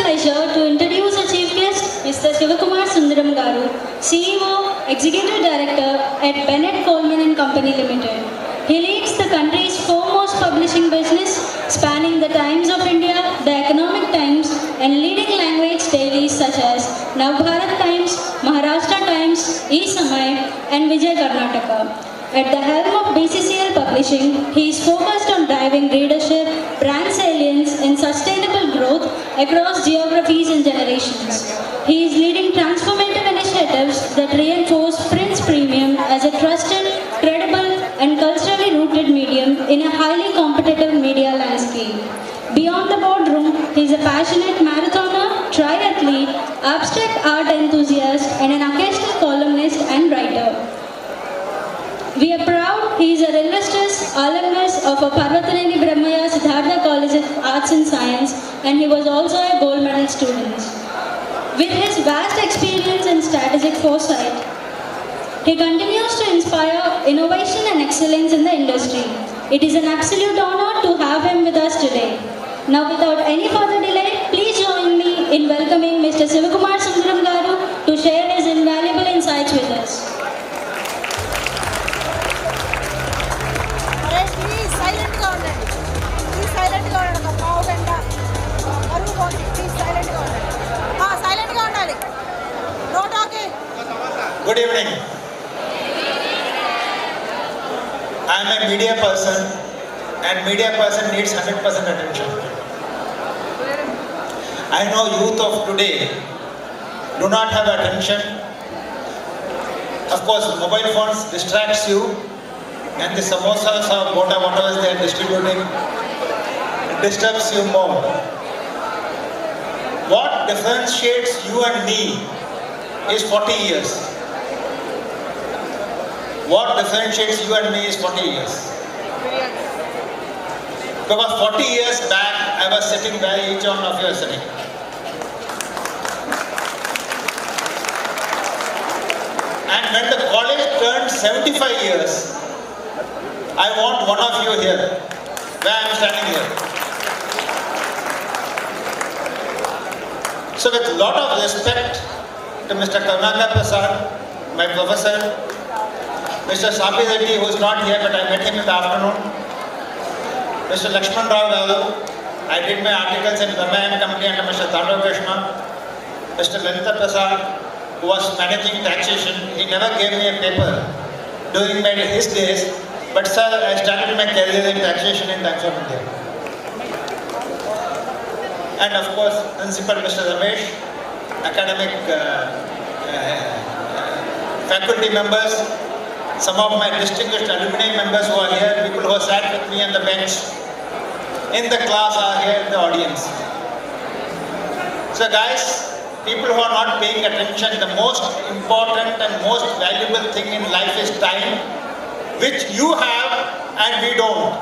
pleasure to introduce our chief guest, Mr. Sivakumar Sundaram Garu, CEO, Executive Director at Bennett Coleman and Company Limited. He leads the country's foremost publishing business, spanning the Times of India, the Economic Times, and leading language dailies such as Navbharat Times, Maharashtra Times, E-Samay, and Vijay Karnataka. At the helm of BCCL Publishing, he is focused on driving readership, brand salience, and sustainable growth across geographies and generations. He is leading transformative initiatives that reinforce print's premium as a trusted, credible, and culturally rooted medium in a highly competitive media landscape. Beyond the boardroom, he is a passionate marathoner, triathlete, abstract art enthusiast, and an occasional columnist and writer. We are proud he is a illustrious alumnus of a Parvataneni Brahmaya Siddhartha College of Arts and Science, and he was also a gold medal student. With his vast experience and strategic foresight, he continues to inspire innovation and excellence in the industry. It is an absolute honor to have him with us today. Now, without any further delay, please join me in welcoming Mr. Sivakumar Sundaram Garu to share his invaluable insights with us. Good evening. I am a media person, and media person needs 100% attention. I know youth of today do not have attention. Of course, mobile phones distracts you, and the samosas or whatever they are distributing disturbs you more. What differentiates you and me is 40 years. What differentiates you and me is 40 years. Because 40 years back, I was sitting where each one of you are sitting. And when the college turned 75 years, I want one of you here, where I am standing here. So with a lot of respect to Mr. Karnataka Prasad, my professor, Mr. Sabi Reddy, who is not here, but I met him in the afternoon. Mr. Lakshman Rao Garu, I did my articles in Ramayana Company under Mr. Tadao Krishna. Mr. Lenta Prasad, who was managing taxation, he never gave me a paper during his days. But sir, I started my career in taxation in Times of India. And of course, Principal Mr. Ramesh, academic faculty members, some of my distinguished alumni members who are here, people who have sat with me on the bench, in the class are here in the audience. So guys, people who are not paying attention, the most important and most valuable thing in life is time, which you have and we don't.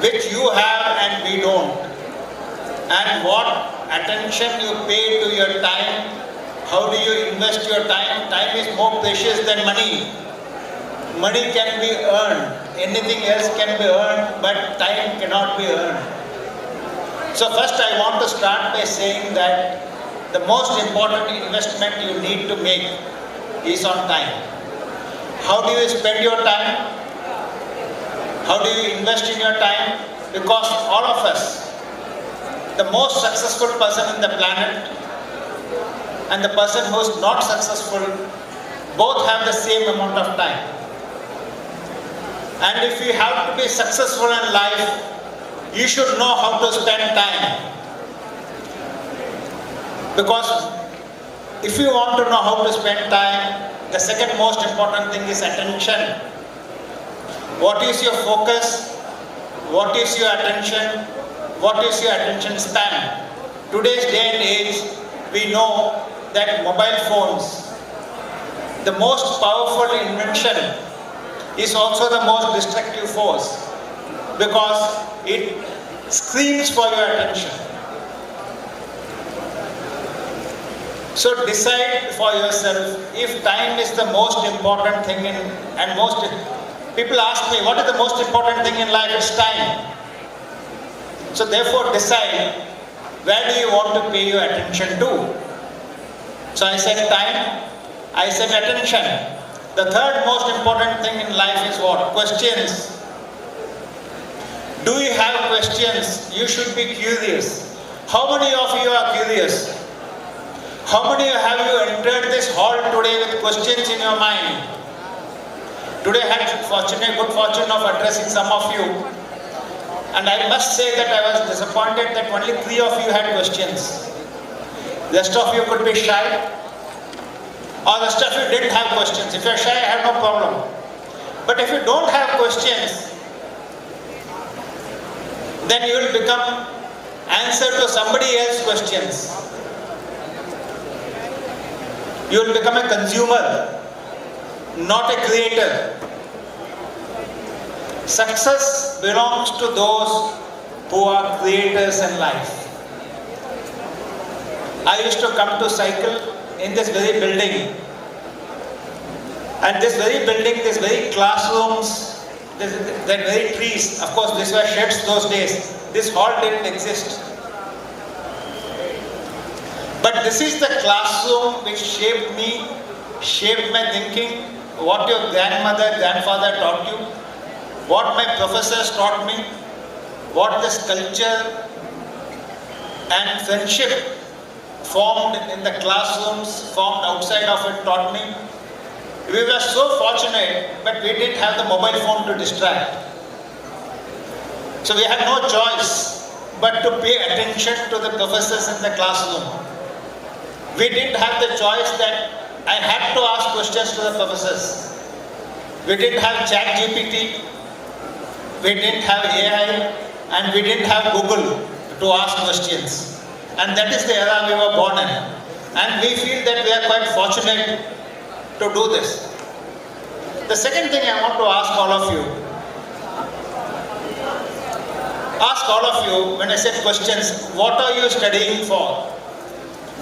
Which you have and we don't. And what attention you pay to your time, how do you invest your time? Time is more precious than money. Money can be earned, anything else can be earned, but time cannot be earned. So first I want to start by saying that the most important investment you need to make is on time. How do you spend your time? How do you invest in your time? Because all of us, the most successful person in the planet and the person who is not successful, both have the same amount of time. And if you have to be successful in life, you should know how to spend time. Because if you want to know how to spend time, the second most important thing is attention. What is your focus? What is your attention? What is your attention span? Today's day and age, we know that mobile phones, the most powerful invention, is also the most destructive force because it screams for your attention. So decide for yourself if time is the most important thing people ask me, what is the most important thing in life? It's time. So therefore decide where do you want to pay your attention to? So I said time, I said attention. The third most important thing in life is what? Questions. Do you have questions? You should be curious. How many of you are curious? How many have you entered this hall today with questions in your mind? Today I had good fortune of addressing some of you. And I must say that I was disappointed that only 3 of you had questions. Rest of you could be shy. Or the rest of you didn't have questions. If you are shy, I have no problem. But if you don't have questions, then you will become answer to somebody else's questions. You will become a consumer, not a creator. Success belongs to those who are creators in life. I used to come to cycle in this very building. And this very building, these very classrooms, that very trees, of course these were sheds those days. This hall didn't exist. But this is the classroom which shaped me, shaped my thinking, what your grandmother, grandfather taught you, what my professors taught me, what this culture and friendship formed in the classrooms, formed outside of it taught me. We were so fortunate, but we didn't have the mobile phone to distract. So we had no choice but to pay attention to the professors in the classroom. We didn't have the choice that I had to ask questions to the professors. We didn't have ChatGPT, we didn't have AI, and we didn't have Google to ask questions. And that is the era we were born in. And we feel that we are quite fortunate to do this. The second thing I want to ask all of you, when I said questions, what are you studying for?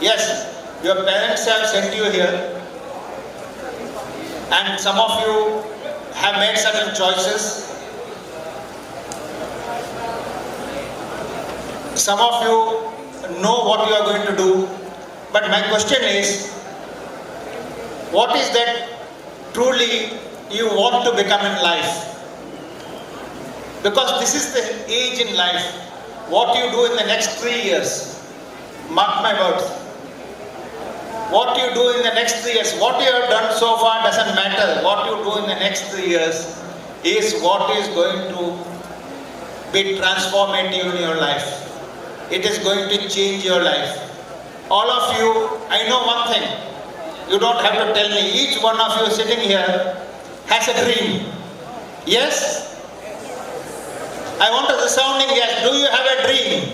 Yes, your parents have sent you here, and some of you have made certain choices. Some of you know what you are going to do, but my question is, what is that truly you want to become in life? Because this is the age in life. What you do in the next 3 years, mark my words. What you do in the next 3 years, what you have done so far doesn't matter. What you do in the next 3 years is what is going to be transformative in your life. It is going to change your life. All of you, I know one thing. You don't have to tell me. Each one of you sitting here has a dream. Yes? I want a resounding yes. Do you have a dream?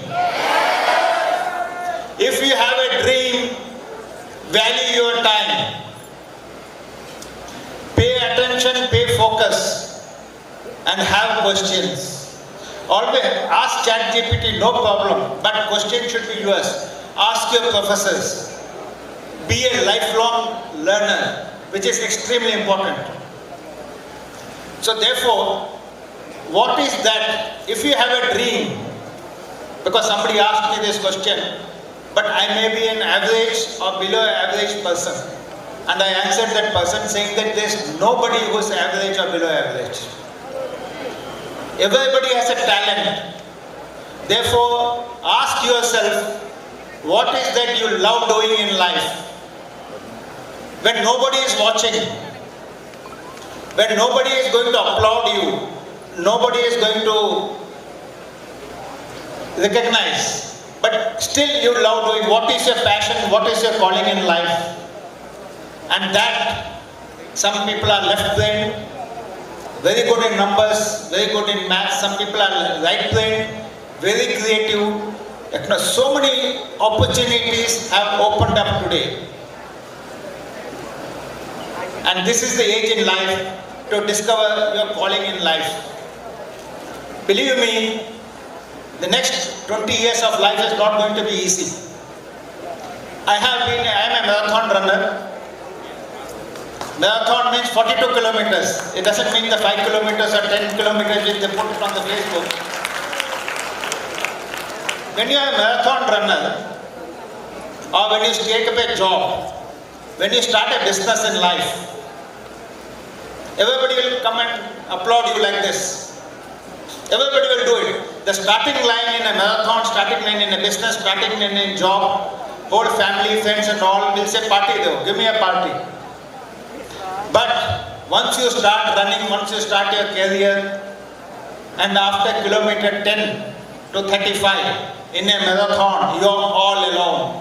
If you have a dream, value your time. Pay attention, pay focus, and have questions. Always ask ChatGPT, no problem, but question should be yours. Ask your professors. Be a lifelong learner, which is extremely important. So therefore, what is that? If you have a dream, because somebody asked me this question, but I may be an average or below average person. And I answered that person saying that there is nobody who is average or below average. Everybody has a talent. Therefore, ask yourself, what is that you love doing in life? When nobody is watching, when nobody is going to applaud you, nobody is going to recognize, but still you love doing. What is your passion? What is your calling in life? And that, some people are left-brained, very good in numbers, very good in maths. Some people are right-brained, very creative. So many opportunities have opened up today. And this is the age in life to discover your calling in life. Believe me, the next 20 years of life is not going to be easy. I am a marathon runner. Marathon means 42 kilometers. It doesn't mean the 5 kilometers or 10 kilometers which they put it on the Facebook. when you are a marathon runner, or when you take up a job, when you start a business in life, everybody will come and applaud you like this. Everybody will do it. The starting line in a marathon, starting line in a business, starting line in a job, whole family, friends and all will say, party though, give me a party. But once you start running, once you start your career, and after kilometer 10 to 35 in a marathon, you are all alone.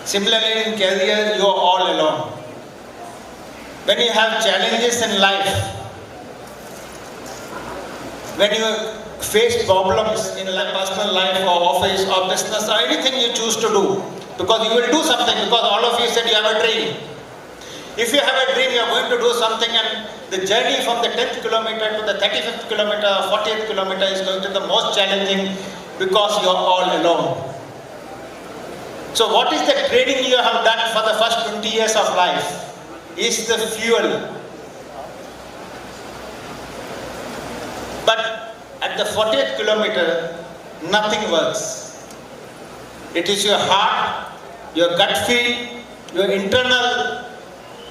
Similarly in career, you are all alone. When you have challenges in life, when you face problems in personal life or office or business or anything you choose to do, because you will do something, because all of you said you have a dream. If you have a dream, you are going to do something, and the journey from the 10th kilometer to the 35th kilometer or 40th kilometer is going to be the most challenging because you are all alone. So what is the training you have done for the first 20 years of life? Is the fuel. But at the 40th kilometer, nothing works. It is your heart, your gut feel, your internal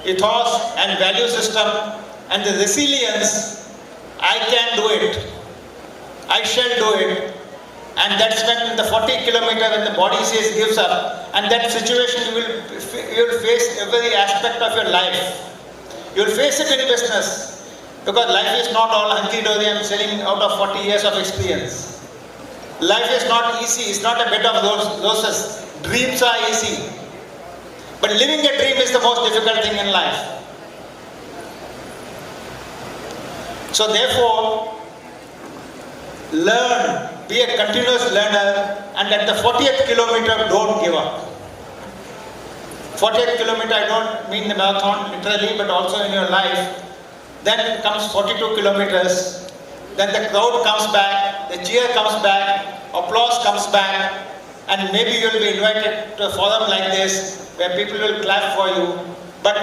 ethos and value system, and the resilience. I can do it. I shall do it. And that's when in the 40 kilometer, when the body says gives up, and that situation you will face every aspect of your life. You will face it in business. Because life is not all hunky-dory and selling out of 40 years of experience. Life is not easy. It's not a bed of roses. Dreams are easy. But living a dream is the most difficult thing in life. So therefore, learn. Be a continuous learner. And at the 40th kilometer, don't give up. 40th kilometer, I don't mean the marathon literally, but also in your life. Then comes 42 kilometers, then the crowd comes back, the cheer comes back, applause comes back, and maybe you will be invited to a forum like this, where people will clap for you. But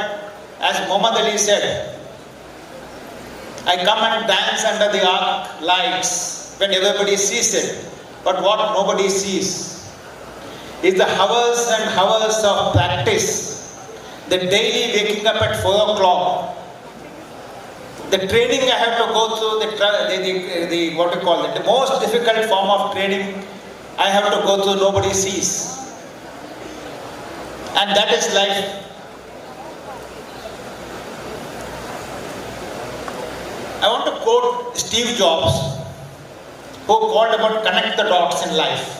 as Muhammad Ali said, I come and dance under the arc lights when everybody sees it. But what nobody sees is the hours and hours of practice, the daily waking up at 4 o'clock, the training I have to go through, the most difficult form of training I have to go through, nobody sees. And that is life. I want to quote Steve Jobs, who called about connect the dots in life.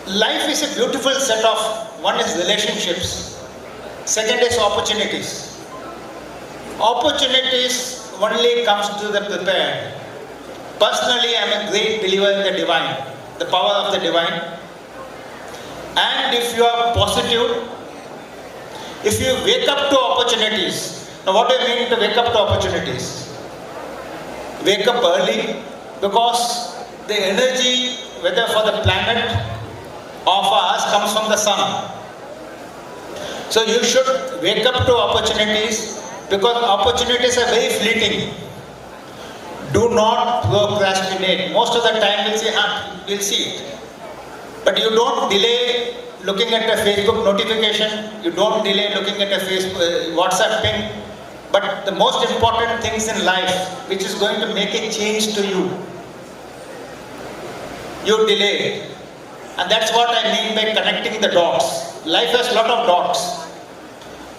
Life is a beautiful set of, one is relationships, second is opportunities. Opportunities only comes to the prepared. Personally, I am a great believer in the divine, the power of the divine. And if you are positive, if you wake up to opportunities. Now what do I mean to wake up to opportunities? Wake up early, because the energy, whether for the planet or for us, comes from the sun. So you should wake up to opportunities, because opportunities are very fleeting. Do not procrastinate. Most of the time we'll say, we'll see it. But you don't delay looking at a Facebook notification. You don't delay looking at a WhatsApp ping. But the most important things in life, which is going to make a change to you, you delay it. And that's what I mean by connecting the dots. Life has a lot of dots.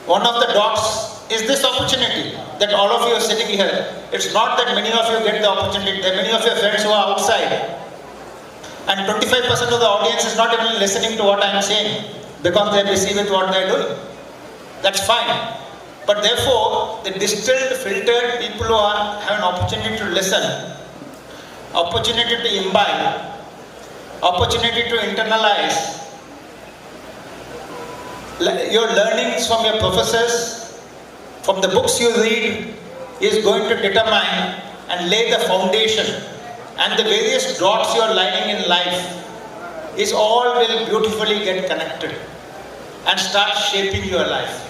One of the dots is this opportunity that all of you are sitting here. It's not that many of you get the opportunity. There are many of your friends who are outside. And 25% of the audience is not even listening to what I am saying, because they are busy with what they are doing. That's fine. But therefore, the distilled, filtered people who have an opportunity to listen, opportunity to imbibe, opportunity to internalize, your learnings from your professors, from the books you read, is going to determine and lay the foundation, and the various dots you are lining in life is all will beautifully get connected and start shaping your life.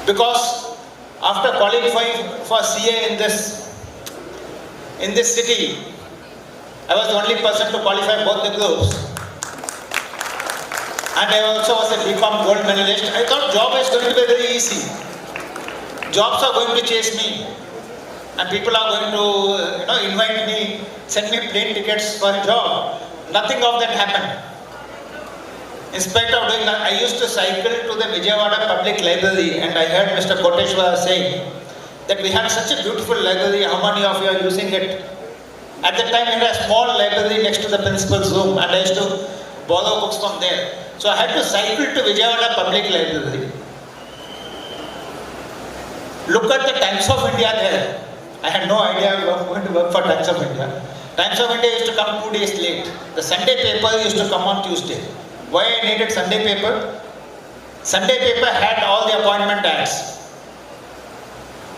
Because after qualifying for CA in this city, I was the only person to qualify both the groups. And I also was a BCom gold medalist. I thought job is going to be very easy. Jobs are going to chase me. And people are going to invite me, send me plane tickets for a job. Nothing of that happened. In spite of doing that, I used to cycle to the Vijayawada Public Library, and I heard Mr. Koteshwar saying that we have such a beautiful library, how many of you are using it? At that time, we had a small library next to the principal's room, and I used to borrow books from there. So I had to cycle to Vijayawada Public Library. Look at the Times of India there. I had no idea I was going to work for Times of India. Times of India used to come 2 days late. The Sunday paper used to come on Tuesday. Why I needed Sunday paper? Sunday paper had all the appointment ads.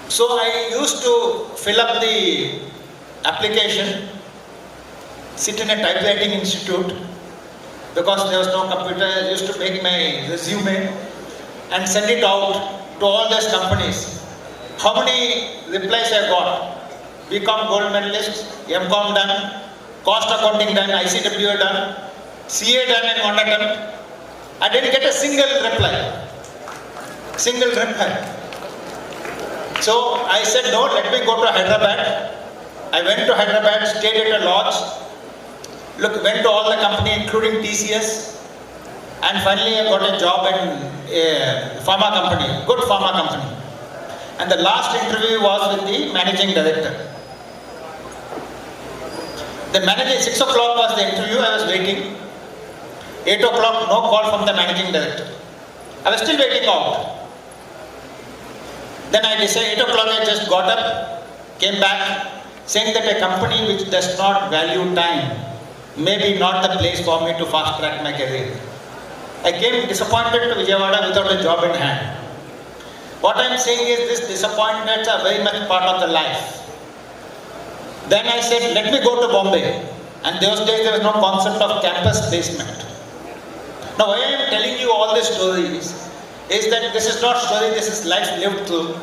So I used to fill up the application, sit in a typewriting institute, because there was no computer. I used to make my resume and send it out to all those companies. How many replies I got? BCom gold medalist, MCom done, cost accounting done, ICW done, CA done in one attempt. I didn't get a single reply. Single reply. So I said, no, let me go to Hyderabad. I went to Hyderabad, stayed at a lodge, went to all the company, including TCS, and finally I got a job in a pharma company, good pharma company. And the last interview was with the managing director. The manager, 6 o'clock was the interview, I was waiting. 8 o'clock, no call from the managing director. I was still waiting out. Then I decided, 8 o'clock I just got up, came back, saying that a company which does not value time may be not the place for me to fast track my career. I came disappointed to Vijayawada without a job in hand. What I am saying is these disappointments are very much part of the life. Then I said, let me go to Bombay. And those days there was no concept of campus placement. Now why I am telling you all these stories is that this is not story, this is life lived through.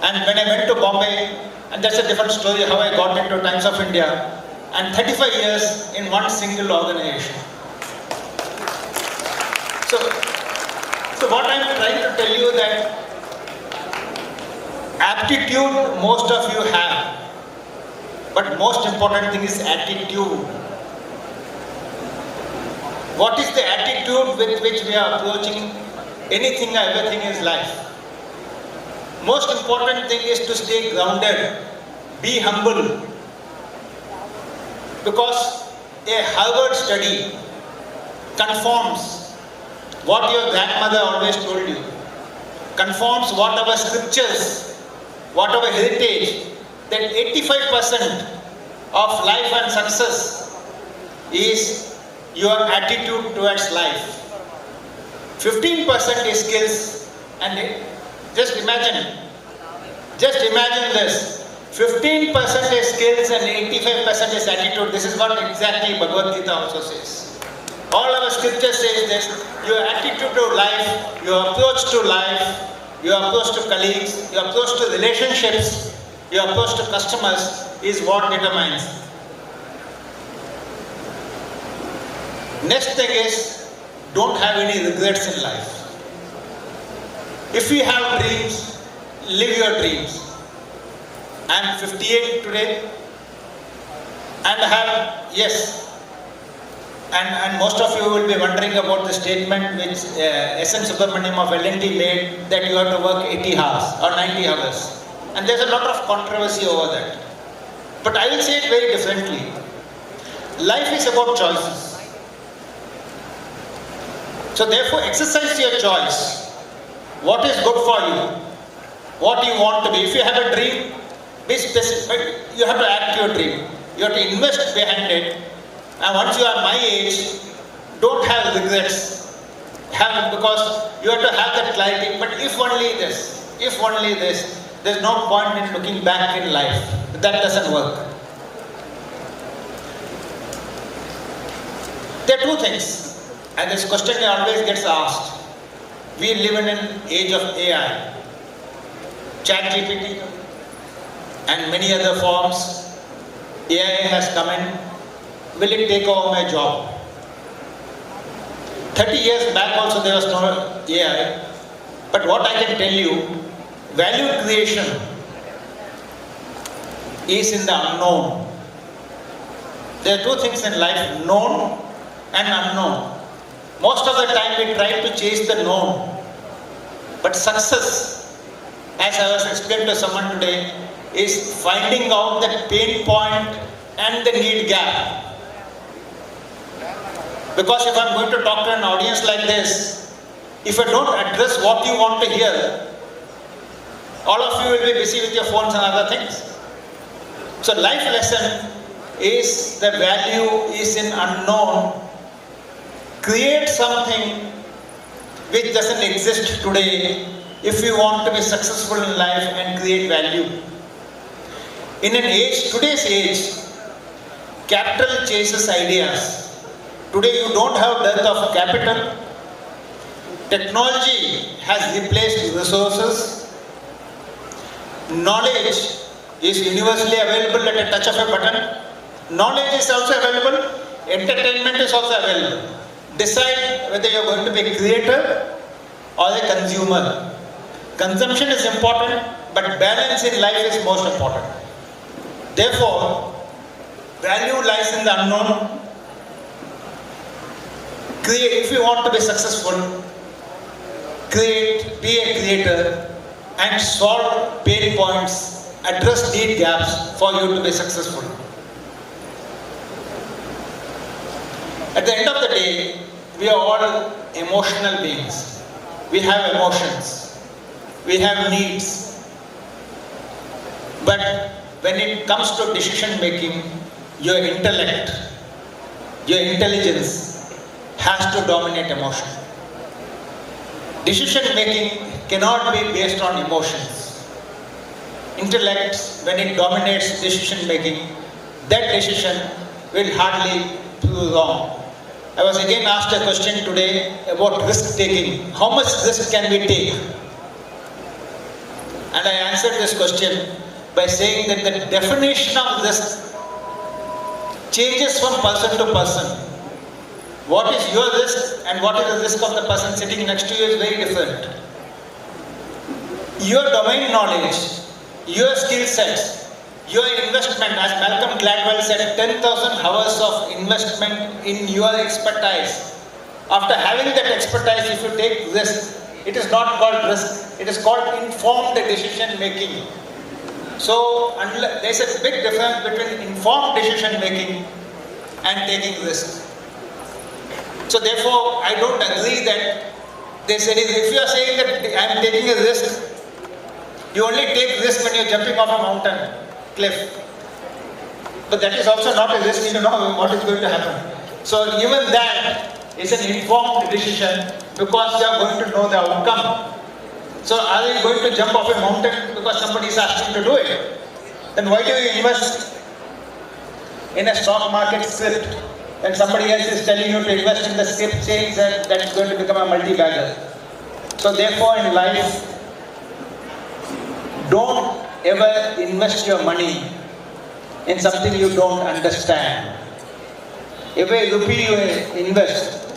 And when I went to Bombay, and that's a different story how I got into Times of India, and 35 years in one single organization. So what I am trying to tell you that aptitude most of you have, but most important thing is attitude. What is the attitude with which we are approaching anything, everything in life? Most important thing is to stay grounded, be humble. Because a Harvard study confirms what your grandmother always told you, confirms what our scriptures, what our heritage, that 85% of life and success is your attitude towards life. 15% is skills, and just imagine this. 15% is skills and 85% is attitude. This is what exactly Bhagavad Gita also says. All our scripture says this, your attitude to life, your approach to life, your approach to colleagues, your approach to relationships, your approach to customers is what determines. Next thing is, don't have any regrets in life. If you have dreams, live your dreams. I am 58 today, and and most of you will be wondering about the statement which S.N. Subramaniam of L&T made, that you have to work 80 hours or 90 hours. And there's a lot of controversy over that. But I will say it very differently. Life is about choices. So therefore exercise your choice. What is good for you? What you want to be. If you have a dream, be specific. You have to act your dream. You have to invest behind it. And once you are my age, don't have regrets. Because you have to have that clarity. But if only this, there's no point in looking back in life. That doesn't work. There are two things. And this question always gets asked. We live in an age of AI. ChatGPT and many other forms. AI has come in. will it take over my job? 30 years back also there was no AI. But what I can tell you, value creation is in the unknown. There are two things in life, known and unknown. Most of the time we try to chase the known. But success, as I was explaining to someone today, is finding out that pain point and the need gap. Because if I'm going to talk to an audience like this, if I don't address what you want to hear, all of you will be busy with your phones and other things. So life lesson is the value is in unknown. Create something which doesn't exist today if you want to be successful in life and create value. In an age, today's age, capital chases ideas. Today you don't have dearth of capital. Technology has replaced resources. Knowledge is universally available at a touch of a button. Knowledge is also available. Entertainment is also available. Decide whether you are going to be a creator or a consumer. Consumption is important, but balance in life is most important. Therefore, value lies in the unknown. Create, if you want to be successful, create, be a creator and solve pain points, address need gaps for you to be successful. At the end of the day, we are all emotional beings. We have emotions. We have needs. But when it comes to decision making, your intellect, your intelligence has to dominate emotion. Decision making cannot be based on emotions. Intellect, when it dominates decision making, that decision will hardly prove wrong. I was again asked a question today about risk taking. How much risk can we take? And I answered this question by saying that the definition of risk changes from person to person. What is your risk and what is the risk of the person sitting next to you is very different. Your domain knowledge, your skill sets, your investment, as Malcolm Gladwell said, 10,000 hours of investment in your expertise. After having that expertise, if you take risk, it is not called risk, it is called informed decision making. So there is a big difference between informed decision making and taking risk. So therefore, I don't agree that if you are saying that I am taking a risk, you only take risk when you are jumping off a mountain, cliff. But that is also not a risk, you know what is going to happen. So even that is an informed decision because you are going to know the outcome. So are you going to jump off a mountain because somebody is asking to do it? Then why do you invest in a stock market script? And somebody else is telling you to invest in the script saying that that's going to become a multi-bagger. So therefore in life, don't ever invest your money in something you don't understand. Every rupee you invest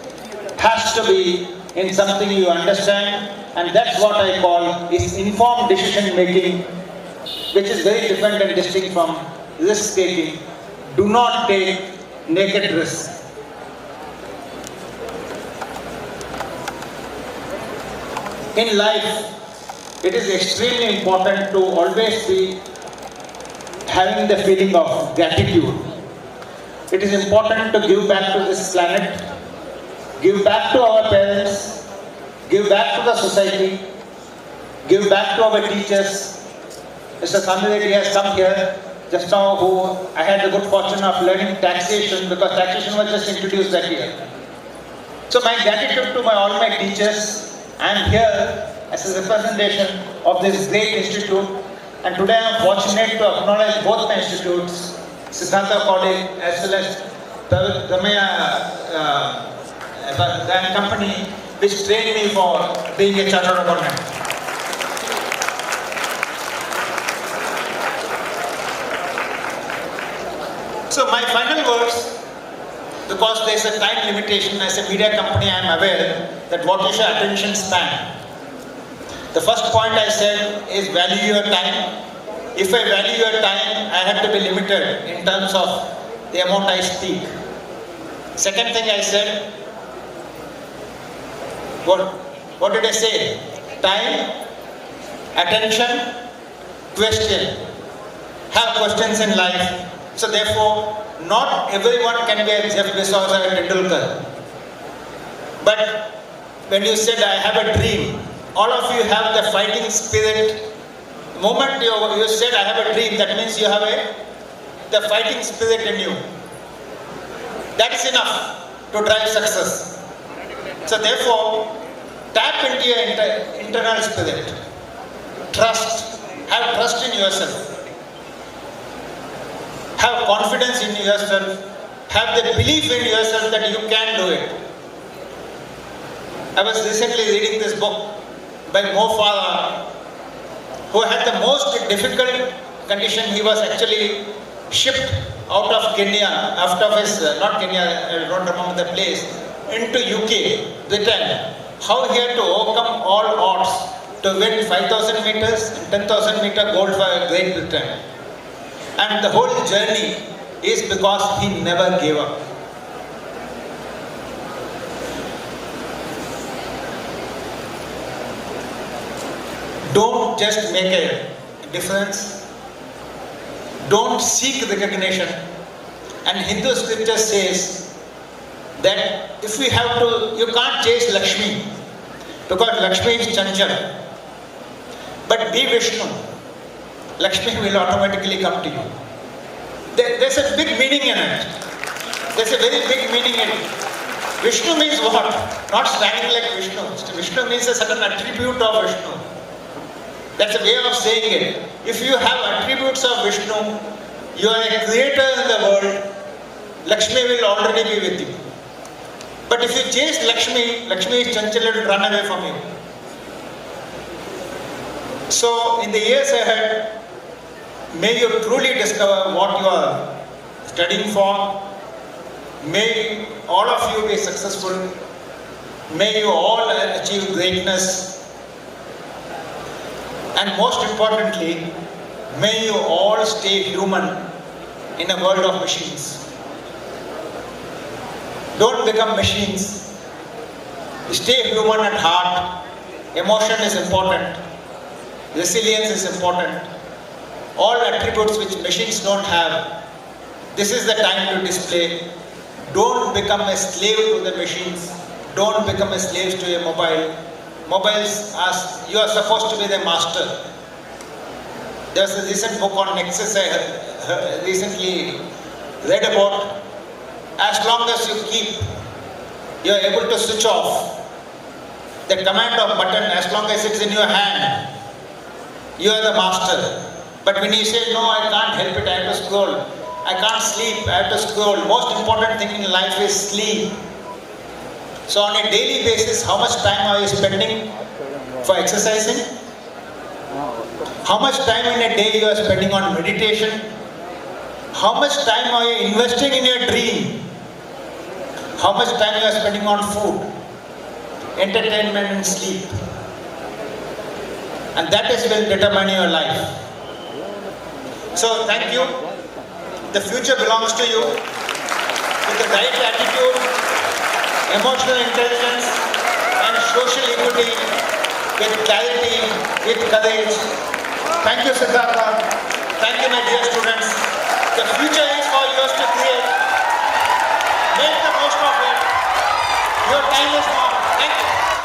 has to be in something you understand, and that's what I call is informed decision making, which is very different and distinct from risk taking. Do not take naked risk. In life, it is extremely important to always be having the feeling of gratitude. It is important to give back to this planet, give back to our parents, give back to the society, give back to our teachers. Mr. Sandhya has come here just now, who I had the good fortune of learning taxation because taxation was just introduced that year. So my gratitude to all my teachers. I am here as a representation of this great institute, and today I am fortunate to acknowledge both my institutes, Siddhartha College as well as the company which trained me for being a chartered accountant. So my final words because there is a time limitation. As a media company, I am aware that what is your attention span. The first point I said is value your time. If I value your time, I have to be limited in terms of the amount I speak. Second thing I said, what did I say? Time, attention, question. Have questions in life. So therefore, not everyone can be a Jeff Bezos or a Tendulkar. But when you said, I have a dream, all of you have the fighting spirit. The moment you said, I have a dream, that means you have the fighting spirit in you. That is enough to drive success. So therefore, tap into your internal spirit. Trust. Have trust in yourself. Have confidence in yourself. Have the belief in yourself that you can do it. I was recently reading this book by Mo Farah, who had the most difficult condition. He was actually shipped out of Kenya, after his, not Kenya, I don't remember the place, into UK, Britain. How he had to overcome all odds to win 5,000 meters and 10,000 meter gold for Great Britain. And the whole journey is because he never gave up. Don't just make a difference. Don't seek recognition. And Hindu scripture says that if we have to, you can't chase Lakshmi because Lakshmi is Chanchal. But be Vishnu. Lakshmi will automatically come to you. There's a big meaning in it. There's a very big meaning in it. Vishnu means what? Not standing like Vishnu. Vishnu means a certain attribute of Vishnu. That's a way of saying it. If you have attributes of Vishnu, you are a creator in the world, Lakshmi will already be with you. But if you chase Lakshmi, Lakshmi is Chanchal, it will run away from you. So, in the years ahead, may you truly discover what you are studying for. May all of you be successful. May you all achieve greatness. And most importantly, may you all stay human in a world of machines. Don't become machines. Stay human at heart. Emotion is important. Resilience is important. All attributes which machines don't have, this is the time to display. Don't become a slave to the machines. Don't become a slave to your mobile. Mobiles, you are supposed to be the master. There's a recent book on Nexus I recently read about. As long as you are able to switch off the command of button, as long as it's in your hand, you are the master. But when you say, no, I can't help it, I have to scroll. I can't sleep, I have to scroll. Most important thing in life is sleep. So on a daily basis, how much time are you spending for exercising? How much time in a day you are spending on meditation? How much time are you investing in your dream? How much time you are spending on food, entertainment and sleep? And that will determine your life. So thank you. The future belongs to you. With the right attitude, emotional intelligence and social equity, with clarity, with courage. Thank you, Siddhartha. Thank you, my dear students. The future is for yours to create. Make the most of it. Your time is now.